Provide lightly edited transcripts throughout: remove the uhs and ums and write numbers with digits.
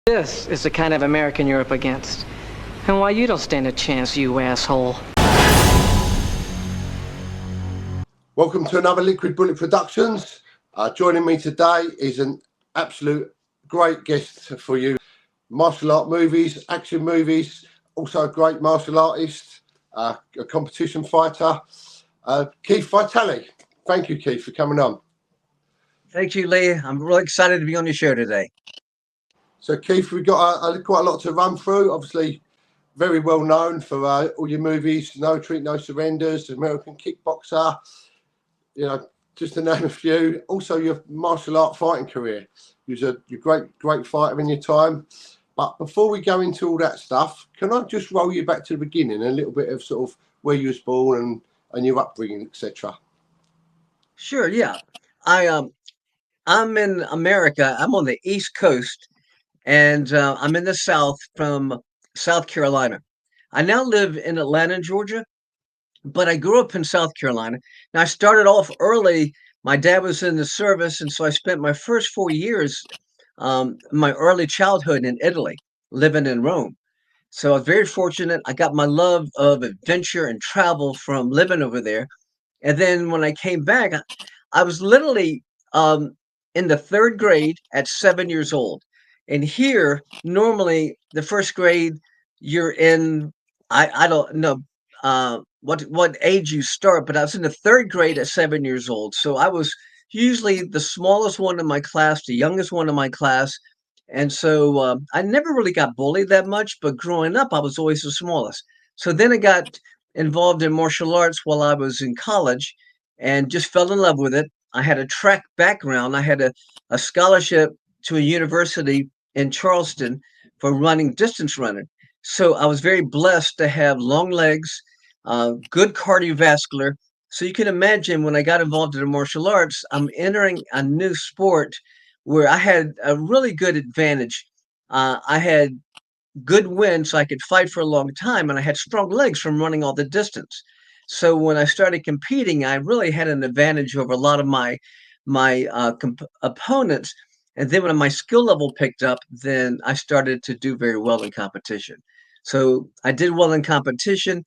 This is the kind of American you're up against. And why you don't stand a chance, you asshole. Welcome to another Liquid Bullet Productions. Joining me today is an absolute great guest for you. Martial art movies, action movies, also a great martial artist, a competition fighter, Keith Vitali. Thank you, Keith, for coming on. Thank you, Lee. I'm really excited to be on your show today. So, Keith, we've got quite a lot to run through. Obviously, very well known for all your movies, No Retreat, No Surrenders, American Kickboxer, you know, just to name a few. Also, your martial art fighting career. You was a great fighter in your time. But before we go into all that stuff, can I just roll you back to the beginning, a little bit of sort of where you was born and your upbringing, etc. Sure, yeah. I'm in America. I'm on the East Coast, and I'm in the South from South Carolina. I now live in Atlanta, Georgia, but I grew up in South Carolina. Now, I started off early. My dad was in the service, and so I spent my first 4 years, my early childhood in Italy, living in Rome. So I was very fortunate. I got my love of adventure and travel from living over there. And then when I came back, I was literally in the third grade at 7 years old. And here, normally, the first grade, you're in, I don't know what age you start, but I was in the third grade at 7 years old. So I was usually the smallest one in my class, the youngest one in my class. And so I never really got bullied that much, but growing up, I was always the smallest. So then I got involved in martial arts while I was in college and just fell in love with it. I had a track background. I had a scholarship to a university in Charleston for running distance running. So I was very blessed to have long legs, good cardiovascular. So you can imagine when I got involved in the martial arts, I'm entering a new sport where I had a really good advantage. I had good wind, so I could fight for a long time, and I had strong legs from running all the distance. So when I started competing, I really had an advantage over a lot of my opponents. And then when my skill level picked up, then I started to do very well in competition. So I did well in competition.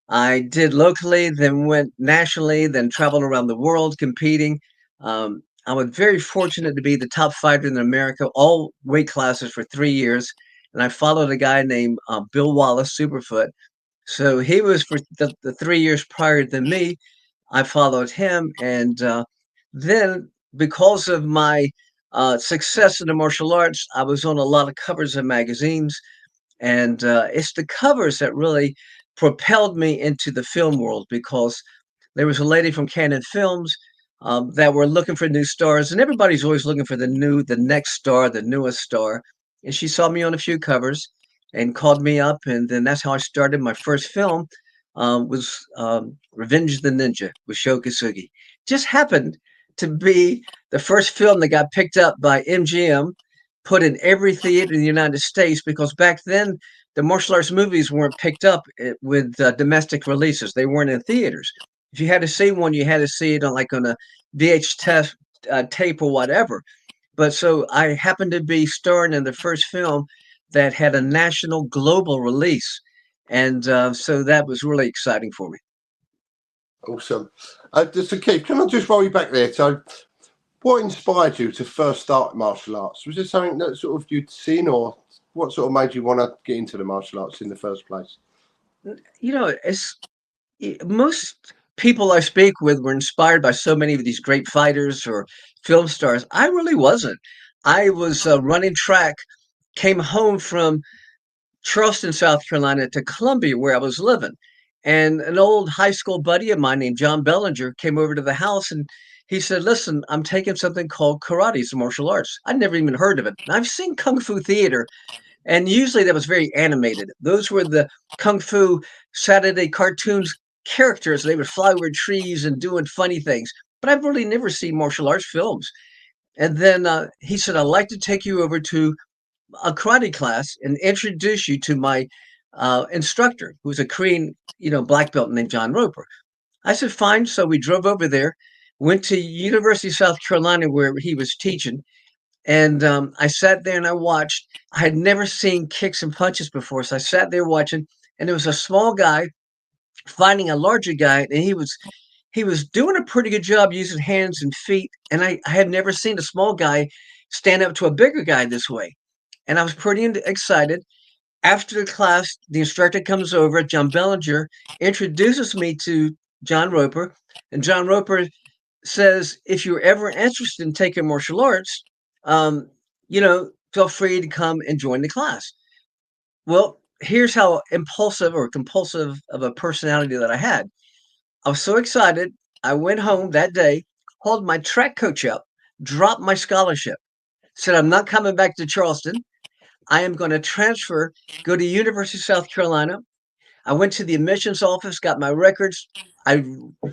I did locally, then went nationally, then traveled around the world competing. I was very fortunate to be the top fighter in America, all weight classes for 3 years. And I followed a guy named Bill Wallace, Superfoot. So he was for the 3 years prior than me. I followed him. And then, because of my success in the martial arts, I was on a lot of covers of magazines. And it's the covers that really propelled me into the film world because there was a lady from Canon Films that were looking for new stars, and everybody's always looking for the next star, the newest star. And she saw me on a few covers and called me up, and then that's how I started. My first film was Revenge of the Ninja with Sho Kosugi. Just happened to be the first film that got picked up by MGM, put in every theater in the United States, because back then the martial arts movies weren't picked up with domestic releases. They weren't in theaters. If you had to see one, you had to see it on a VHS tape or whatever. But so I happened to be starring in the first film that had a national global release. And so that was really exciting for me. Awesome. So, Keith, can I just roll you back there? So, what inspired you to first start martial arts? Was it something that sort of you'd seen, or what sort of made you want to get into the martial arts in the first place? You know, most people I speak with were inspired by so many of these great fighters or film stars. I really wasn't. I was running track, came home from Charleston, South Carolina to Columbia, where I was living. And an old high school buddy of mine named John Bellinger came over to the house and he said, "Listen, I'm taking something called karate, it's a martial arts." I'd never even heard of it. I've seen Kung Fu theater, and usually that was very animated. Those were the Kung Fu Saturday cartoons characters. They would fly over trees and doing funny things. But I've really never seen martial arts films. And then he said, "I'd like to take you over to a karate class and introduce you to my instructor, who's a Korean, black belt named John Roper." I said, "Fine." So we drove over there, went to University of South Carolina where he was teaching. And I sat there and I watched. I had never seen kicks and punches before, so I sat there watching. And there was a small guy fighting a larger guy, and he was doing a pretty good job using hands and feet. And I had never seen a small guy stand up to a bigger guy this way. And I was pretty excited. After the class, the instructor comes over, John Bellinger, introduces me to John Roper, and John Roper says, if you're ever interested in taking martial arts, um, feel free to come and join the class. Well, here's how impulsive or compulsive of a personality that I had. I was so excited. I went home that day, called my track coach up, dropped my scholarship, said, I'm not coming back to Charleston. I am going to transfer, go to University of South Carolina. I went to the admissions office, got my records. I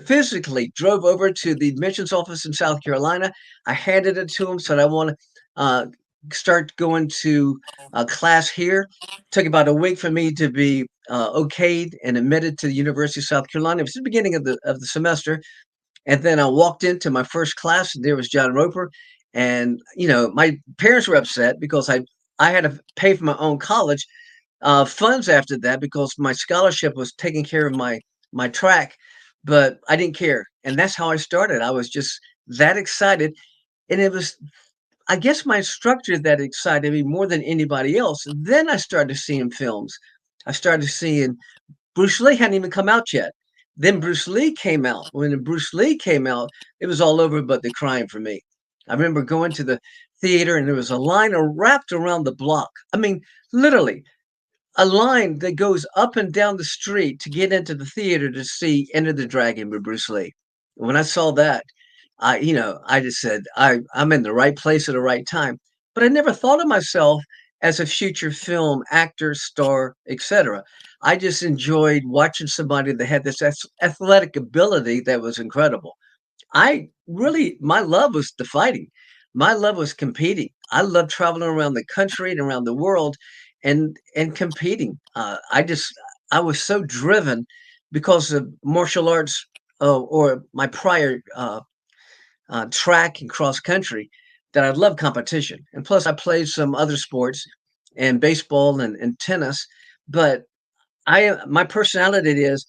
physically drove over to the admissions office in South Carolina. I handed it to him, said, I want to start going to class here. Took about a week for me to be okayed and admitted to the University of South Carolina. It was the beginning of the semester. And then I walked into my first class, and there was John Roper. And, my parents were upset because I had to pay for my own college funds after that because my scholarship was taking care of my track, but I didn't care, and that's how I started. I was just that excited, and it was, I guess, my instructor that excited me more than anybody else. Then I started seeing films. I started seeing Bruce Lee hadn't even come out yet. Then Bruce Lee came out. When Bruce Lee came out, it was all over but the crying for me. I remember going to the theater and there was a line wrapped around the block. I mean, literally a line that goes up and down the street to get into the theater to see Enter the Dragon with Bruce Lee. When I saw that, I just said, I'm in the right place at the right time. But I never thought of myself as a future film actor, star, etc. I just enjoyed watching somebody that had this athletic ability that was incredible. My love was the fighting. My love was competing. I loved traveling around the country and around the world and competing. I was so driven because of martial arts or my prior track and cross country that I love competition. And plus, I played some other sports and baseball and tennis. But my personality is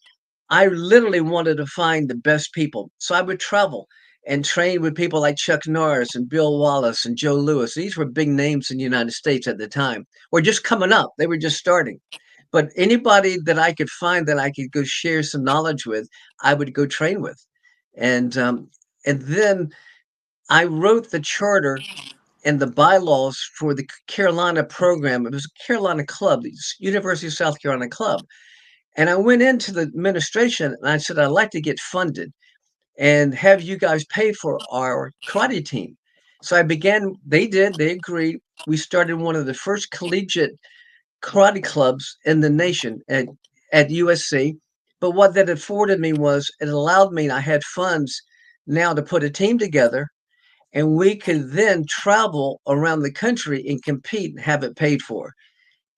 I literally wanted to find the best people. So I would travel and train with people like Chuck Norris and Bill Wallace and Joe Louis. These were big names in the United States at the time, or just coming up. They were just starting. But anybody that I could find that I could go share some knowledge with, I would go train with. And then I wrote the charter and the bylaws for the Carolina program. It was a Carolina club, the University of South Carolina club. And I went into the administration and I said, I'd like to get funded and have you guys pay for our karate team. So I began, they agreed. We started one of the first collegiate karate clubs in the nation at USC. But what that afforded me was it allowed me, I had funds now to put a team together and we could then travel around the country and compete and have it paid for.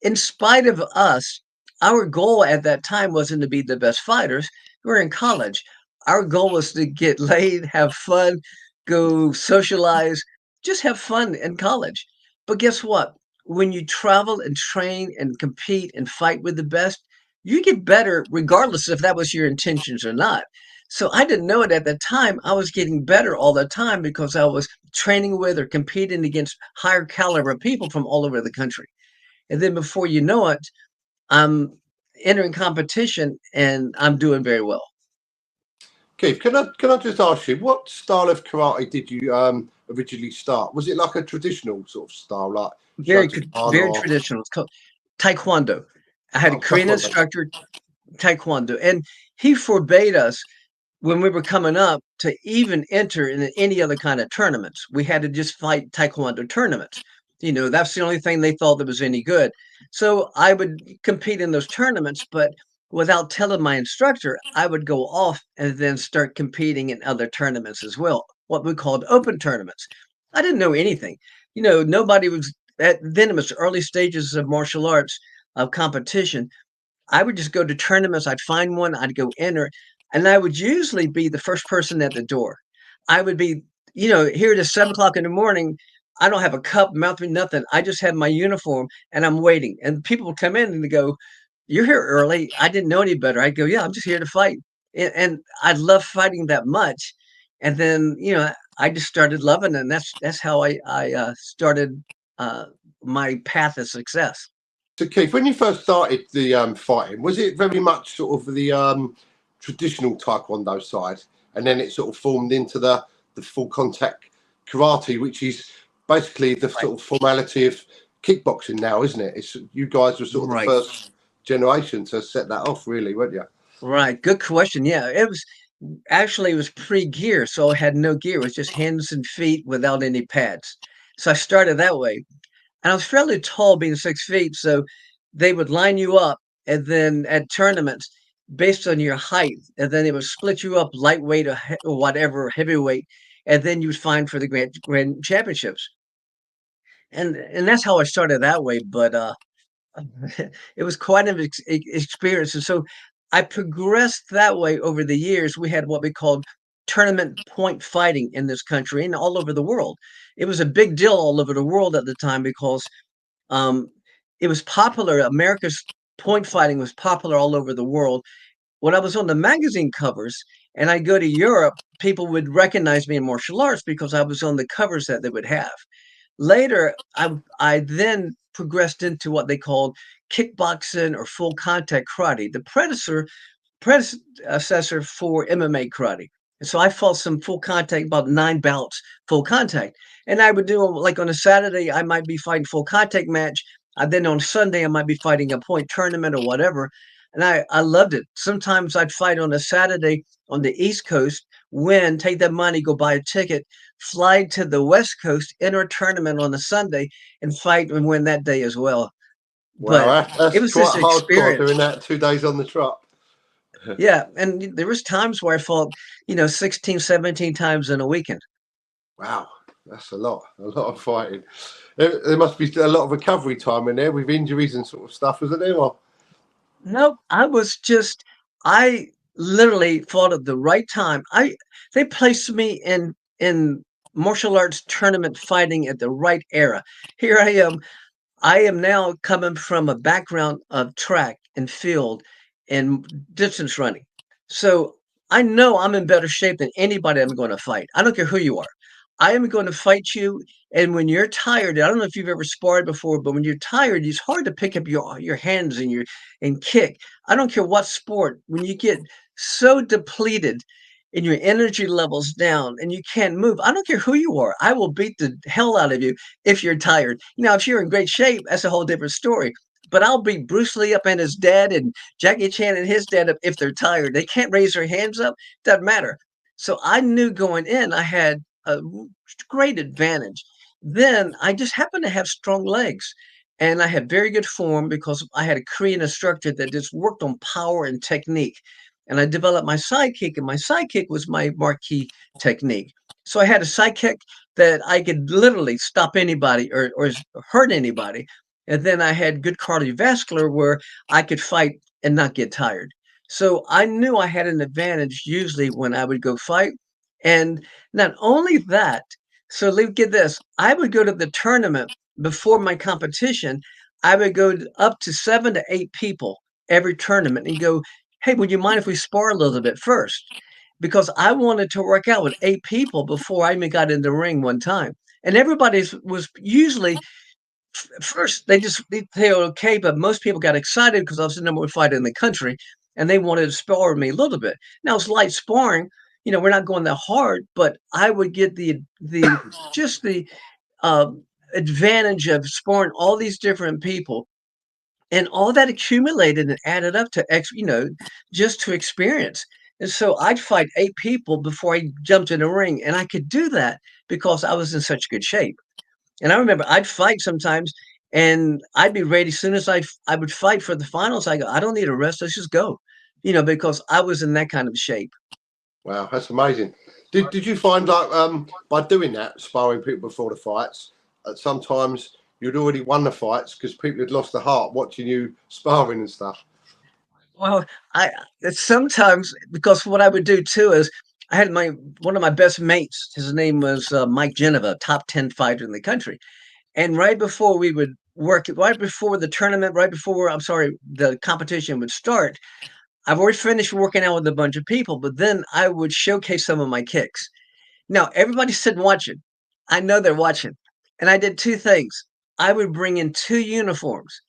In spite of us, our goal at that time wasn't to be the best fighters. We were in college. Our goal was to get laid, have fun, go socialize, just have fun in college. But guess what? When you travel and train and compete and fight with the best, you get better regardless if that was your intentions or not. So I didn't know it at the time. I was getting better all the time because I was training with or competing against higher caliber people from all over the country. And then before you know it, I'm entering competition and I'm doing very well. Keith, can I just ask you, what style of karate did you originally start? Was it like a traditional sort of style, like Very traditional. It's called Taekwondo. I had a Korean instructor, Taekwondo, and he forbade us when we were coming up to even enter in any other kind of tournaments. We had to just fight Taekwondo tournaments. That's the only thing they thought that was any good. So I would compete in those tournaments, but without telling my instructor, I would go off and then start competing in other tournaments as well, what we called open tournaments. I didn't know anything. Nobody was then it was the early stages of martial arts of competition. I would just go to tournaments. I'd find one, I'd go enter, and I would usually be the first person at the door. I would be, here at 7 o'clock in the morning. I don't have a cup, mouthpiece, nothing. I just have my uniform and I'm waiting. And people will come in and they go, "You're here early. I didn't know any better." I go, "Yeah, I'm just here to fight." And I love fighting that much. And then, I just started loving it. And that's how I started uh, my path of success. So Keith, when you first started the fighting, was it very much sort of the traditional Taekwondo side, and then it sort of formed into the full contact karate, which is basically the Right. sort of formality of kickboxing now, isn't it? It's you guys were sort of the Right. first generation to set that off, really, weren't you? Right. Good question. Yeah, it was pre-gear, so I had no gear. It was just hands and feet without any pads. So I started that way. And I was fairly tall, being 6 feet, so they would line you up, and then at tournaments, based on your height, and then they would split you up lightweight or whatever, heavyweight, and then you would fight for the grand championships. And that's how I started that way. But it was quite an experience. And so I progressed that way over the years. We had what we called tournament point fighting in this country and all over the world. It was a big deal all over the world at the time because um, it was popular. America's point fighting was popular all over the world. When I was on the magazine covers and I go to Europe, people would recognize me in martial arts because I was on the covers that they would have. Later, I then progressed into what they called kickboxing or full contact karate, the predecessor for MMA karate. And so I fought some full contact, about 9 bouts, full contact. And I would do like on a Saturday, I might be fighting full contact match. Then on Sunday, I might be fighting a point tournament or whatever. And I loved it. Sometimes I'd fight on a Saturday on the East Coast, win, take that money, go buy a ticket, fly to the West Coast, enter a tournament on a Sunday, and fight and win that day as well. Wow, But it that's was just quite an hardcore experience. doing that 2 days on the trot. Yeah, and there was times where I fought, 16, 17 times in a weekend. Wow, that's a lot of fighting. There must be a lot of recovery time in there with injuries and sort of stuff, isn't there? Or, Nope, I literally fought at the right time. They placed me in martial arts tournament fighting at the right era. Here I am now coming from a background of track and field and distance running. So I know I'm in better shape than anybody I'm going to fight. I don't care who you are. I am going to fight you. And when you're tired, I don't know if you've ever sparred before, but when you're tired, it's hard to pick up your hands and kick. I don't care what sport. When you get so depleted and your energy levels down and you can't move, I don't care who you are. I will beat the hell out of you if you're tired. Now, if you're in great shape, that's a whole different story. But I'll beat Bruce Lee up and his dad and Jackie Chan and his dad up if they're tired. They can't raise their hands up. Doesn't matter. So I knew going in I had a great advantage. Then I just happened to have strong legs. And I had very good form because I had a Korean instructor that just worked on power and technique. And I developed my sidekick, and my sidekick was my marquee technique. So I had a sidekick that I could literally stop anybody or hurt anybody. And then I had good cardiovascular where I could fight and not get tired. So I knew I had an advantage usually when I would go fight. And not only that, so get this, I would go to the tournament before my competition. I would go up to 7 to 8 people every tournament and go, "Hey, would you mind if we spar a little bit first?" Because I wanted to work out with 8 people before I even got in the ring one time. And everybody's was usually first they were okay, but most people got excited because I was the number one fighter in the country, and they wanted to spar with me a little bit. Now it's light sparring, we're not going that hard, but I would get the just the uh, advantage of sparring all these different people, and all that accumulated and added up to just to experience. And so I'd fight 8 people before I jumped in the ring, and I could do that because I was in such good shape. And I remember I'd fight sometimes, and I'd be ready as soon as I would fight for the finals. I go, I don't need a rest. Let's just go, because I was in that kind of shape. wow, that's amazing. Did you find like by doing that, sparring people before the fights, sometimes you'd already won the fights because people had lost the heart watching you sparring and stuff? Well, I sometimes because what I would do too is I had one of my best mates. His name was Mike Geneva, top 10 fighter in the country. And right before we would work, right before the tournament, right before, I'm sorry, the competition would start, I've already finished working out with a bunch of people, but then I would showcase some of my kicks. Now, everybody's sitting watching. I know they're watching. And I did two things. I would bring in two uniforms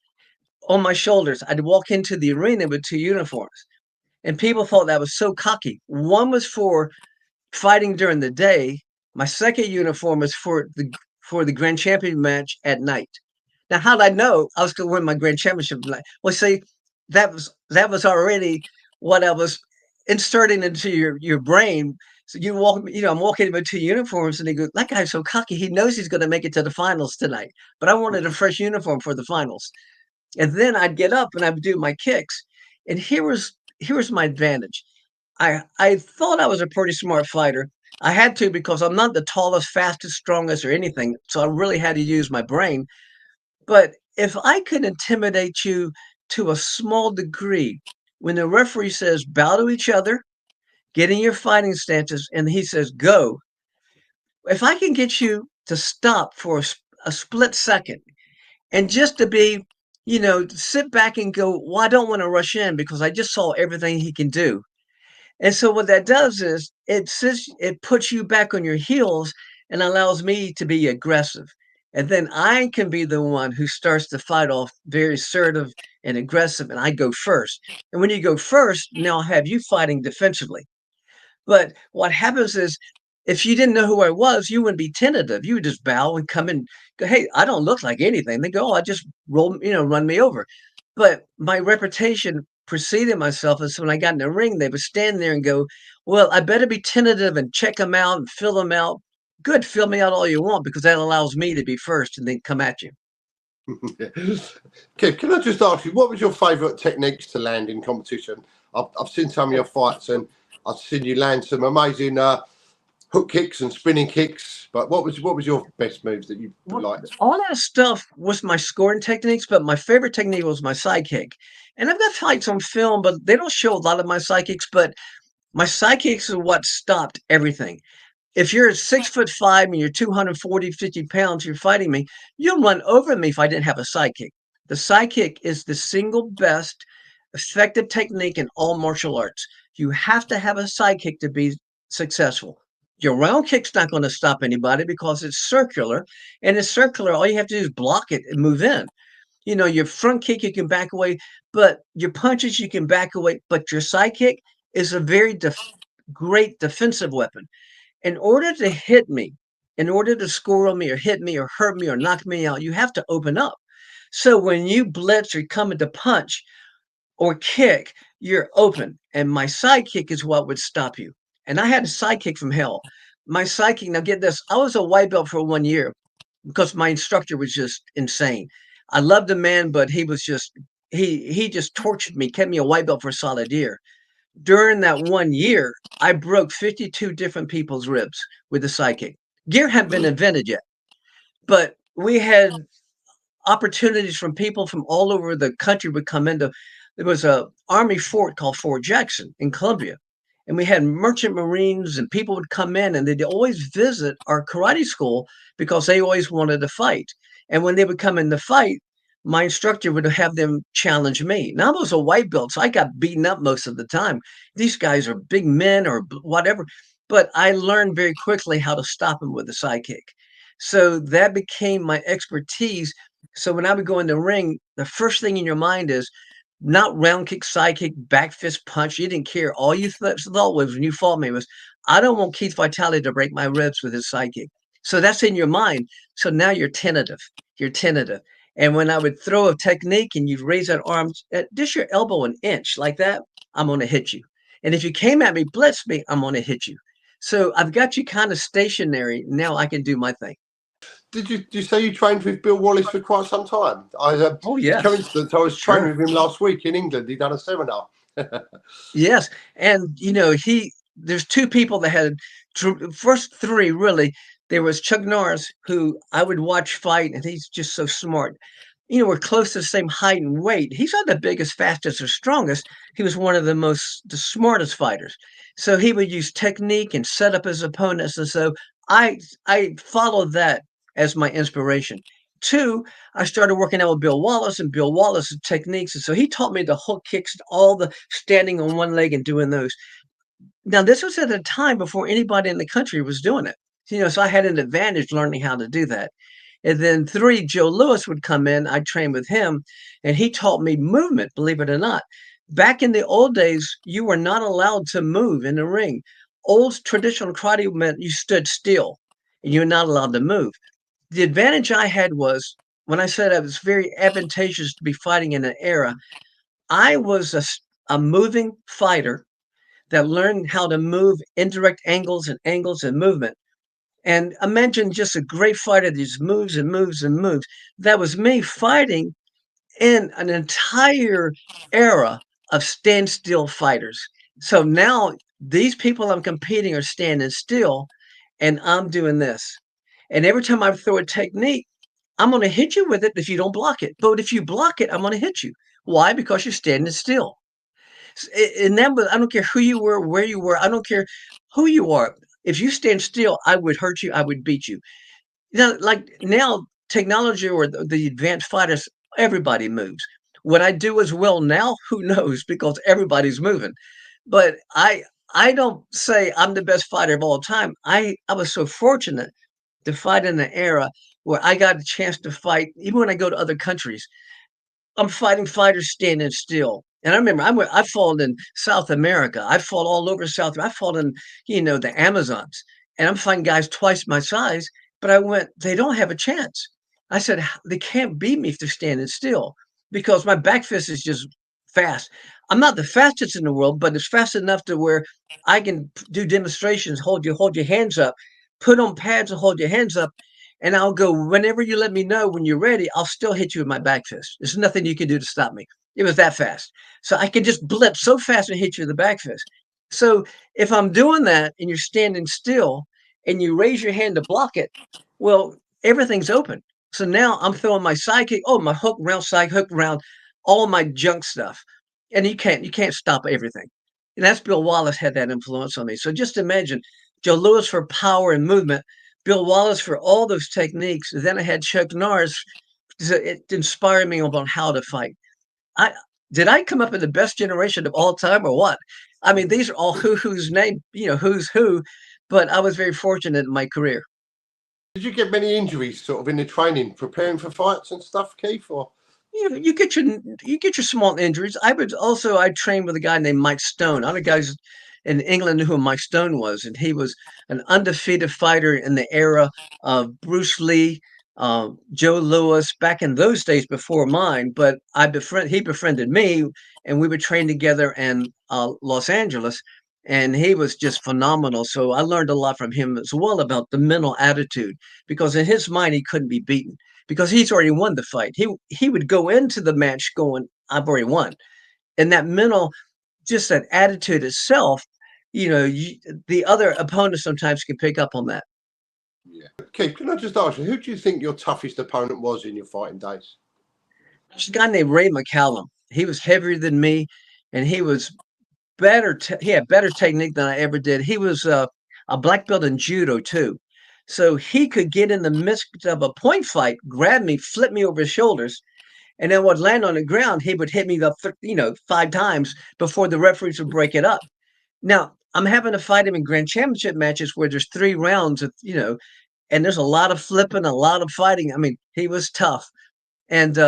on my shoulders. I'd walk into the arena with two uniforms. And people thought that was so cocky. One was for fighting during the day. My second uniform was for the grand champion match at night. Now, how did I know I was going to win my grand championship? Well, see, that was already what I was inserting into your brain. So I'm walking in with two uniforms, and he goes, "That guy's so cocky. He knows he's going to make it to the finals tonight." But I wanted a fresh uniform for the finals, and then I'd get up and I'd do my kicks. And here was my advantage. I thought I was a pretty smart fighter. I had to because I'm not the tallest, fastest, strongest, or anything. So I really had to use my brain. But if I could intimidate you to a small degree, when the referee says bow to each other, get in your fighting stances, and he says go, if I can get you to stop for a split second and just to be, sit back and go, well, I don't want to rush in because I just saw everything he can do. And so what that does is it puts you back on your heels and allows me to be aggressive. And then I can be the one who starts to fight off very assertive and aggressive, and I go first. And when you go first, now I'll have you fighting defensively. But what happens is if you didn't know who I was, you wouldn't be tentative. You would just bow and come and go, hey, I don't look like anything. They go, oh, I just run me over. But my reputation preceded myself. And so when I got in the ring, they would stand there and go, well, I better be tentative and check them out and fill them out. Good, fill me out all you want because that allows me to be first and then come at you. Kev, can I just ask you, what was your favourite techniques to land in competition? I've seen some of your fights and I've seen you land some amazing hook kicks and spinning kicks. But what was your best moves that you liked? All that stuff was my scoring techniques, but my favorite technique was my side kick. And I've got fights on film, but they don't show a lot of my side kicks. But my side kicks are what stopped everything. If you're 6'5" and you're 240, 50 pounds, you're fighting me, you'll run over me if I didn't have a side kick. The side kick is the single best effective technique in all martial arts. You have to have a side kick to be successful. Your round kick's not going to stop anybody because it's circular, and it's circular. All you have to do is block it and move in. Your front kick, you can back away, but your punches, you can back away. But your side kick is a very great defensive weapon. In order to hit me, in order to score on me or hit me or hurt me or knock me out, you have to open up. So when you blitz or come into punch or kick, you're open. And my side kick is what would stop you. And I had a side kick from hell. My side kick, now get this, I was a white belt for 1 year because my instructor was just insane. I loved the man, but he was just, he just tortured me, kept me a white belt for a solid year. During that 1 year, I broke 52 different people's ribs with the side kick. Gear hadn't been invented yet, but we had opportunities from people from all over the country would come into. There was a Army fort called Fort Jackson in Columbia, and we had merchant Marines and people would come in and they'd always visit our karate school because they always wanted to fight. And when they would come in to fight, my instructor would have them challenge me. Now I was a white belt, so I got beaten up most of the time. These guys are big men or whatever, but I learned very quickly how to stop them with a side kick. So that became my expertise. So when I would go in the ring, the first thing in your mind is not round kick, side kick, back fist punch. You didn't care. All you thought was when you fought me was, I don't want Keith Vitali to break my ribs with his side kick. So that's in your mind. So now you're tentative. You're tentative. And when I would throw a technique and you'd raise that arm, just your elbow an inch like that, I'm going to hit you. And if you came at me, blitz me, I'm going to hit you. So I've got you kind of stationary. Now I can do my thing. Did you say you trained with Bill Wallace for quite some time? Oh, yes. Coincidence, I was training with him last week in England. He done a seminar. Yes. And, there's two people that had, first three really. There was Chuck Norris, who I would watch fight, and he's just so smart. we're close to the same height and weight. He's not the biggest, fastest, or strongest. He was one of the smartest fighters. So he would use technique and set up his opponents. And so I followed that as my inspiration. Two, I started working out with Bill Wallace and Bill Wallace's techniques. And so he taught me the hook kicks, all the standing on one leg and doing those. Now, this was at a time before anybody in the country was doing it. So I had an advantage learning how to do that. And then three, Joe Louis would come in. I trained with him, and he taught me movement, believe it or not. Back in the old days, you were not allowed to move in the ring. Old traditional karate meant you stood still, and you're not allowed to move. The advantage I had was when I said it was very advantageous to be fighting in an era, I was a moving fighter that learned how to move indirect angles and movement. And imagine just a great fighter that just moves and moves and moves. That was me fighting in an entire era of standstill fighters. So now these people I'm competing are standing still, and I'm doing this. And every time I throw a technique, I'm going to hit you with it if you don't block it. But if you block it, I'm going to hit you. Why? Because you're standing still. And that was, I don't care who you were, where you were, I don't care who you are. If you stand still, I would hurt you, I would beat you. Like now, technology or the advanced fighters, everybody moves. What I do as well now, who knows, because everybody's moving. But I don't say I'm the best fighter of all time. I was so fortunate to fight in an era where I got a chance to fight, even when I go to other countries. I'm fighting fighters standing still. And I remember I fought in South America. I fought all over South. I fought in, the Amazons. And I'm fighting guys twice my size. But I went, they don't have a chance. I said, they can't beat me if they're standing still because my back fist is just fast. I'm not the fastest in the world, but it's fast enough to where I can do demonstrations, hold your hands up, put on pads and hold your hands up, and I'll go, whenever you let me know when you're ready, I'll still hit you with my back fist. There's nothing you can do to stop me. It was that fast. So I could just blip so fast and hit you with the back fist. So if I'm doing that and you're standing still and you raise your hand to block it, well, everything's open. So now I'm throwing my side kick, my hook round, side hook round, all my junk stuff. And you can't stop everything. And that's Bill Wallace had that influence on me. So just imagine Joe Louis for power and movement, Bill Wallace for all those techniques. And then I had Chuck Norris. It inspired me about how to fight. I did I come up in the best generation of all time or what? I mean, these are all who's name, who's who, but I was very fortunate in my career. Did you get many injuries sort of in the training, preparing for fights and stuff, Keith? Or You get your small injuries. I trained with a guy named Mike Stone. Other guys in England knew who Mike Stone was, and he was an undefeated fighter in the era of Bruce Lee, Joe Louis, back in those days before mine. But he befriended me, and we would train together in Los Angeles, and he was just phenomenal. So I learned a lot from him as well about the mental attitude, because in his mind he couldn't be beaten because he's already won the fight. He would go into the match going, "I've already won," and that mental, just that attitude itself, the other opponents sometimes can pick up on that. yeah, Keith, can I just ask you, who do you think your toughest opponent was in your fighting days? There's a guy named Ray McCallum. He was heavier than me, and he was better. He had better technique than I ever did. He was a black belt in judo too, so he could get in the midst of a point fight, grab me, flip me over his shoulders, and then would land on the ground. He would hit me up, 5 times before the referees would break it up. Now I'm having to fight him in grand championship matches where there's 3 rounds of, and there's a lot of flipping, a lot of fighting. I mean, he was tough. And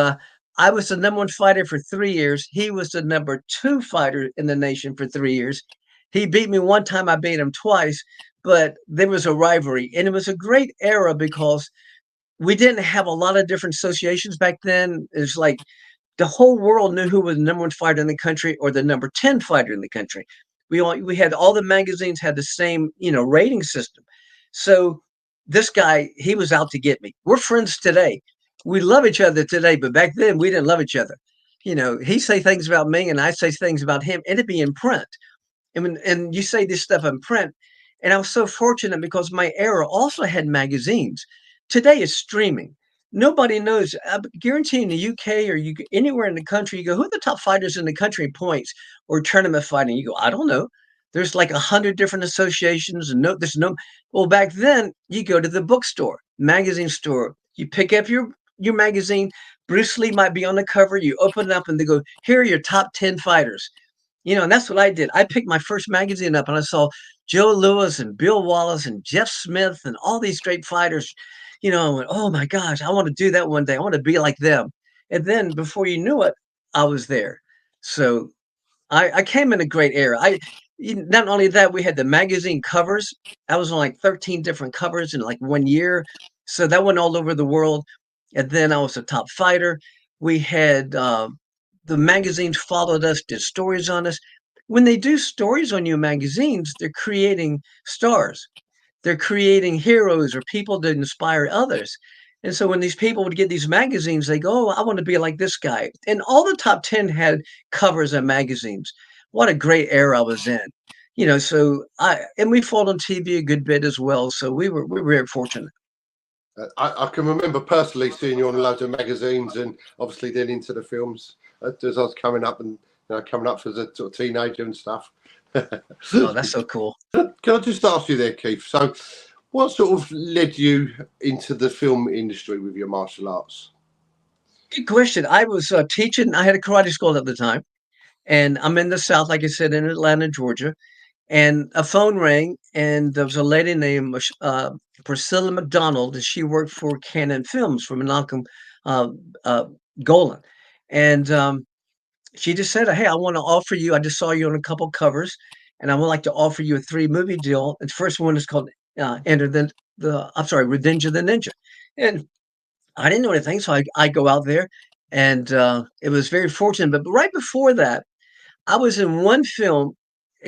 I was the number one fighter for 3 years. He was the number two fighter in the nation for 3 years. He beat me one time, I beat him twice, but there was a rivalry. And it was a great era because we didn't have a lot of different associations back then. It's like the whole world knew who was the number one fighter in the country or the number 10 fighter in the country. We had all the magazines had the same, rating system. So this guy, he was out to get me. We're friends today. We love each other today, but back then we didn't love each other. He say things about me and I say things about him, and it'd be in print. And you say this stuff in print. And I was so fortunate because my era also had magazines. Today it's streaming. nobody knows. I guarantee in the UK or anywhere in the country, you go, who are the top fighters in the country in points or tournament fighting? You go, I don't know. There's like 100 different associations, and there's no. Well, back then, you go to the bookstore, magazine store, you pick up your magazine. Bruce Lee might be on the cover. You open it up, and they go, here are your top 10 fighters. And that's what I did. I picked my first magazine up and I saw Joe Louis and Bill Wallace and Jeff Smith and all these great fighters. I went, oh my gosh, I want to do that one day. I want to be like them. And then before you knew it, I was there. So I came in a great era. Not only that, we had the magazine covers. I was on like 13 different covers in like 1 year. So that went all over the world. And then I was a top fighter. We had the magazines followed us, did stories on us. When they do stories on you in magazines, they're creating stars. They're creating heroes or people to inspire others. And so when these people would get these magazines, they go, oh, I want to be like this guy. And all the top 10 had covers of magazines. What a great era I was in. And we fought on TV a good bit as well. So we were very fortunate. I can remember personally seeing you on loads of magazines, and obviously then into the films as I was coming up and coming up as a sort of teenager and stuff. Oh, that's so cool. Can I just ask you there, Keith? So, what sort of led you into the film industry with your martial arts? Good question. I was teaching. I had a karate school at the time, and I'm in the South, like I said, in Atlanta, Georgia. And a phone rang, and there was a lady named Priscilla McDonald, and she worked for Canon Films for Malcolm uh, uh, Golan. And she just said, hey, I want to offer you, I just saw you on a couple covers, and I would like to offer you a 3-movie deal. The first one is called Revenge of the Ninja. And I didn't know anything, so I go out there, and it was very fortunate. But right before that, I was in one film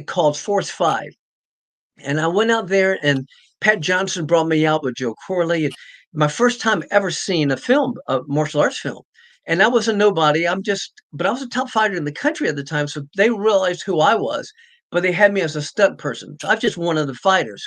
called Force 5. And I went out there, and Pat Johnson brought me out with Joe Corley. And my first time ever seeing a martial arts film. And I was a nobody. But I was a top fighter in the country at the time. So they realized who I was, but they had me as a stunt person. So I'm just one of the fighters.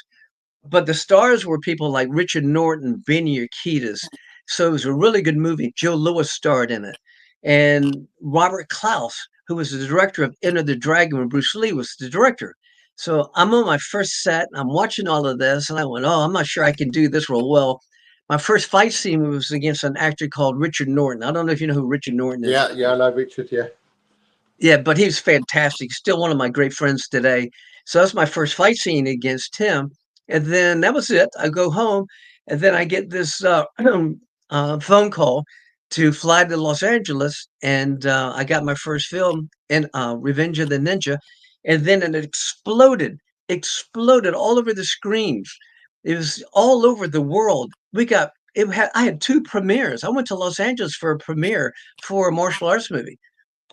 But the stars were people like Richard Norton, Benny Urquidez. So it was a really good movie. Joe Louis starred in it. And Robert Klaus, who was the director of Enter the Dragon when Bruce Lee was the director. So I'm on my first set, I'm watching all of this, and I went, oh, I'm not sure I can do this real well. My first fight scene was against an actor called Richard Norton. I don't know if you know who Richard Norton is. Yeah, I know Richard, yeah. Yeah, but he was fantastic. Still one of my great friends today. So that's my first fight scene against him. And then that was it. I go home, and then I get this phone call to fly to Los Angeles, and I got my first film in Revenge of the Ninja, and then it exploded all over the screens. It was all over the world. I had 2 premieres. I went to Los Angeles for a premiere for a martial arts movie,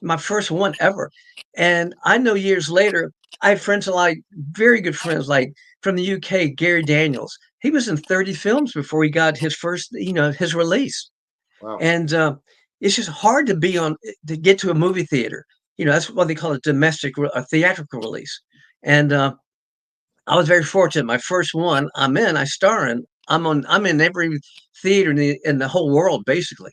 my first one ever. And I know years later, I have friends like very good friends, like from the UK, Gary Daniels. He was in 30 films before he got his first, his release. Wow. And it's just hard to get to a movie theater. That's what they call a theatrical release. And I was very fortunate. My first one I star in. I'm in every theater in the whole world, basically.